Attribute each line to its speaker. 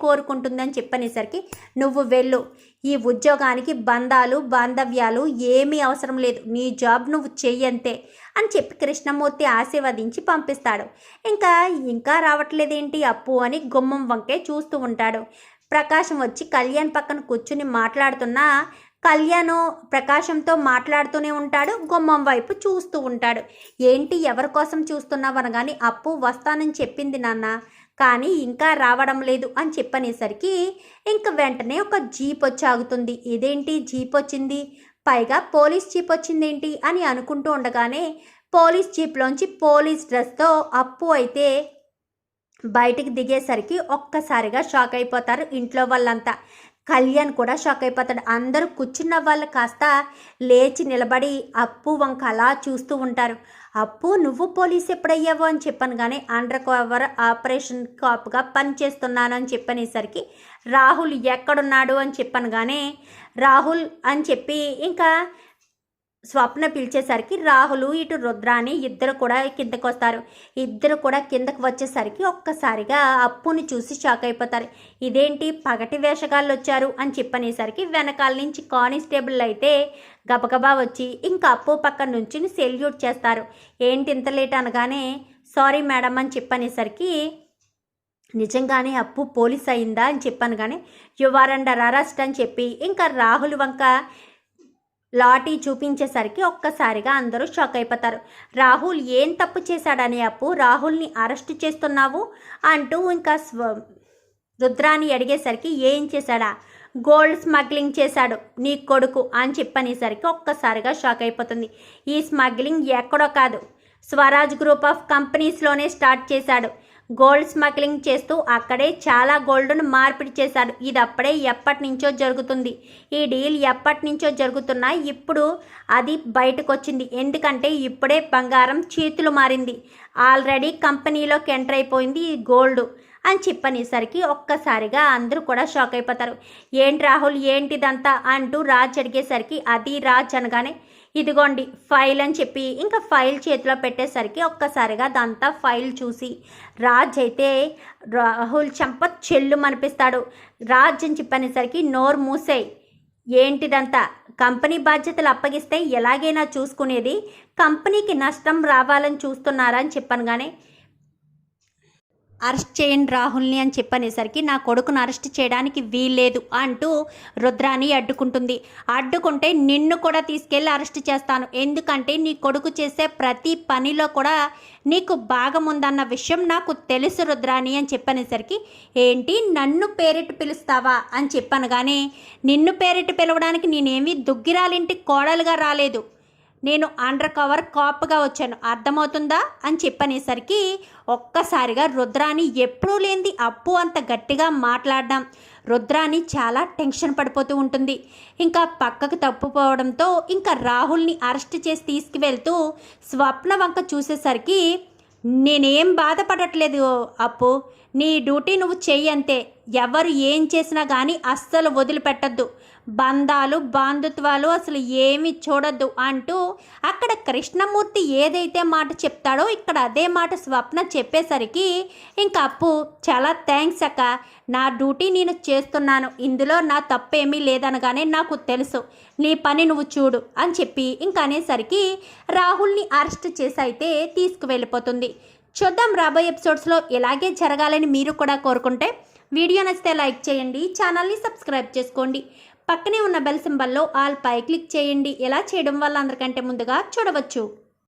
Speaker 1: కోరుకుంటుందని చెప్పనేసరికి నువ్వు వెళ్ళు, ఈ ఉద్యోగానికి బంధాలు బాంధవ్యాలు ఏమీ అవసరం లేదు, నీ జాబ్ నువ్వు చెయ్యంతే అని చెప్పి కృష్ణమూర్తి ఆశీర్వదించి పంపిస్తాడు. ఇంకా రావట్లేదేంటి అప్పు అని గుమ్మం వంకే చూస్తూ ఉంటాడు. ప్రకాశం వచ్చి కళ్యాణ్ పక్కన కూర్చుని మాట్లాడుతున్నా కళ్యాణ్ ప్రకాశంతో మాట్లాడుతూనే ఉంటాడు, గుమ్మం వైపు చూస్తూ ఉంటాడు. ఏంటి ఎవరి కోసం చూస్తున్నావు అనగాని అప్పు వస్తానని చెప్పింది నాన్న, కానీ ఇంకా రావడం లేదు అని చెప్పనేసరికి వెంటనే ఒక జీప్ వచ్చి ఆగుతుంది. ఇదేంటి జీప్ వచ్చింది, పైగా పోలీస్ జీప్ వచ్చిందేంటి అని అనుకుంటూ ఉండగానే పోలీస్ జీప్లోంచి పోలీస్ డ్రెస్తో అప్పు అయితే బయటికి దిగేసరికి ఒక్కసారిగా షాక్ అయిపోతారు ఇంట్లో వాళ్ళంతా. కళ్యాణ్ కూడా షాక్ అయిపోతాడు. అందరూ కూర్చున్న వాళ్ళు కాస్త లేచి నిలబడి అప్పు వంక అలా చూస్తూ ఉంటారు. అప్పు నువ్వు పోలీస్ ఎప్పుడయ్యావు అని చెప్పాను కానీ అండర్ కవర్ ఆపరేషన్ కాప్గా పనిచేస్తున్నాను అని చెప్పనేసరికి రాహుల్ ఎక్కడున్నాడు అని చెప్పాను కానీ రాహుల్ అని చెప్పి స్వప్న పిలిచేసరికి రాహుల్ ఇటు రుద్రాని ఇద్దరు కూడా కిందకు వస్తారు. ఇద్దరు కూడా కిందకు వచ్చేసరికి ఒక్కసారిగా అప్పుని చూసి షాక్ అయిపోతారు. ఇదేంటి పగటి వేషగాళ్ళు వచ్చారు అని చెప్పనేసరికి వెనకాల నుంచి కానిస్టేబుల్ అయితే గబగబా వచ్చి అప్పు పక్కన నుంచి సెల్యూట్ చేస్తారు. ఏంటి ఇంత లేట్ అనగానే సారీ మేడం అని చెప్పనేసరికి నిజంగానే అప్పు పోలీస్ అయిందా అని చెప్పాను కానీ యు ఆర్ అండర్ అరెస్ట్ అని చెప్పి రాహుల్ వంక లాఠీ చూపించేసరికి ఒక్కసారిగా అందరూ షాక్ అయిపోతారు. రాహుల్ ఏం తప్పు చేశాడని అప్పు రాహుల్ని అరెస్ట్ చేస్తున్నావు అంటూ రుద్రాని అడిగేసరికి ఏం చేశాడా, గోల్డ్ స్మగ్లింగ్ చేశాడు నీ కొడుకు అని చెప్పనేసరికి ఒక్కసారిగా షాక్ అయిపోతుంది. ఈ స్మగ్లింగ్ ఎక్కడో కాదు, స్వరాజ్ గ్రూప్ ఆఫ్ కంపెనీస్లోనే స్టార్ట్ చేశాడు. గోల్డ్ స్మగ్లింగ్ చేస్తూ అక్కడే చాలా గోల్డ్ను మార్పిడి చేశాడు. ఇది అప్పుడే ఎప్పటి నుంచో జరుగుతుంది, ఈ డీల్ ఎప్పటి నుంచో జరుగుతున్నా ఇప్పుడు అది బయటకు వచ్చింది. ఎందుకంటే ఇప్పుడే బంగారం చేతులు మారింది, ఆల్రెడీ కంపెనీలోకి ఎంటర్ అయిపోయింది ఈ గోల్డ్ అని చెప్పనేసరికి ఒక్కసారిగా అందరూ కూడా షాక్ అయిపోతారు. ఏంటి రాహుల్ ఏంటిదంతా అంటూ రాజ్ అడిగేసరికి అది రాజ్ అనగానే ఇదిగోండి ఫైల్ అని చెప్పి ఫైల్ చేతిలో పెట్టేసరికి ఒక్కసారిగా అదంతా ఫైల్ చూసి రాజ్ అయితే రాహుల్ చెంప చెల్లు అనిపిస్తాడు. రాజ్ అని చెప్పనేసరికి నోరు మూసేయ్, ఏంటిదంతా కంపెనీ బాధ్యతలు అప్పగిస్తే ఎలాగైనా చూసుకునేది, కంపెనీకి నష్టం రావాలని చూస్తున్నారా అని చెప్పాను కానీ అరెస్ట్ చేయండి రాహుల్ని అని చెప్పనేసరికి నా కొడుకును అరెస్ట్ చేయడానికి వీల్లేదు అంటూ రుద్రాని అడ్డుకుంటుంది. అడ్డుకుంటే నిన్ను కూడా తీసుకెళ్ళి అరెస్ట్ చేస్తాను, ఎందుకంటే నీ కొడుకు చేసే ప్రతి పనిలో కూడా నీకు భాగం ఉందన్న విషయం నాకు తెలుసు రుద్రాని అని చెప్పనేసరికి ఏంటి నన్ను పేరెట్టి పిలుస్తావా అని చెప్పాను కానీ నిన్ను పేరెట్టి పిలవడానికి నేనేమి దుగ్గిరాలింటి కోడలుగా రాలేదు, నేను అండర్ కవర్ కాప్గా వచ్చాను, అర్థమవుతుందా అని చెప్పనేసరికి ఒక్కసారిగా రుద్రాని ఎప్పుడూ లేనిది అప్పు అంత గట్టిగా మాట్లాడడం రుద్రాని చాలా టెన్షన్ పడిపోతూ ఉంటుంది. పక్కకు తప్పుపోవడంతో రాహుల్ని అరెస్ట్ చేసి తీసుకువెళ్తూ స్వప్న వంక చూసేసరికి నేనేం బాధపడట్లేదు అప్పు, నీ డ్యూటీ నువ్వు చెయ్యంతే, ఎవరు ఏం చేసినా కానీ అస్సలు వదిలిపెట్టద్దు, బంధాలు బాంధుత్వాలు అసలు ఏమీ చూడొద్దు అంటూ అక్కడ కృష్ణమూర్తి ఏదైతే మాట చెప్తాడో ఇక్కడ అదే మాట స్వప్న చెప్పేసరికి అప్పు చాలా థ్యాంక్స్ అక్క, నా డ్యూటీ నేను చేస్తున్నాను, ఇందులో నా తప్పేమీ లేదనగానే నాకు తెలుసు, నీ పని నువ్వు చూడు అని చెప్పి అనేసరికి రాహుల్ని అరెస్ట్ చేసి అయితే తీసుకువెళ్ళిపోతుంది. చూద్దాం రాబోయే ఎపిసోడ్స్లో ఇలాగే జరగాలని మీరు కూడా కోరుకుంటే వీడియో నచ్చితే లైక్ చేయండి, ఛానల్ని సబ్స్క్రైబ్ చేసుకోండి, పక్కనే ఉన్న బెల్ సింబల్లో ఆల్ పై క్లిక్ చేయండి. ఇలా చేయడం వల్ల అందరికంటే ముందుగా చూడవచ్చు.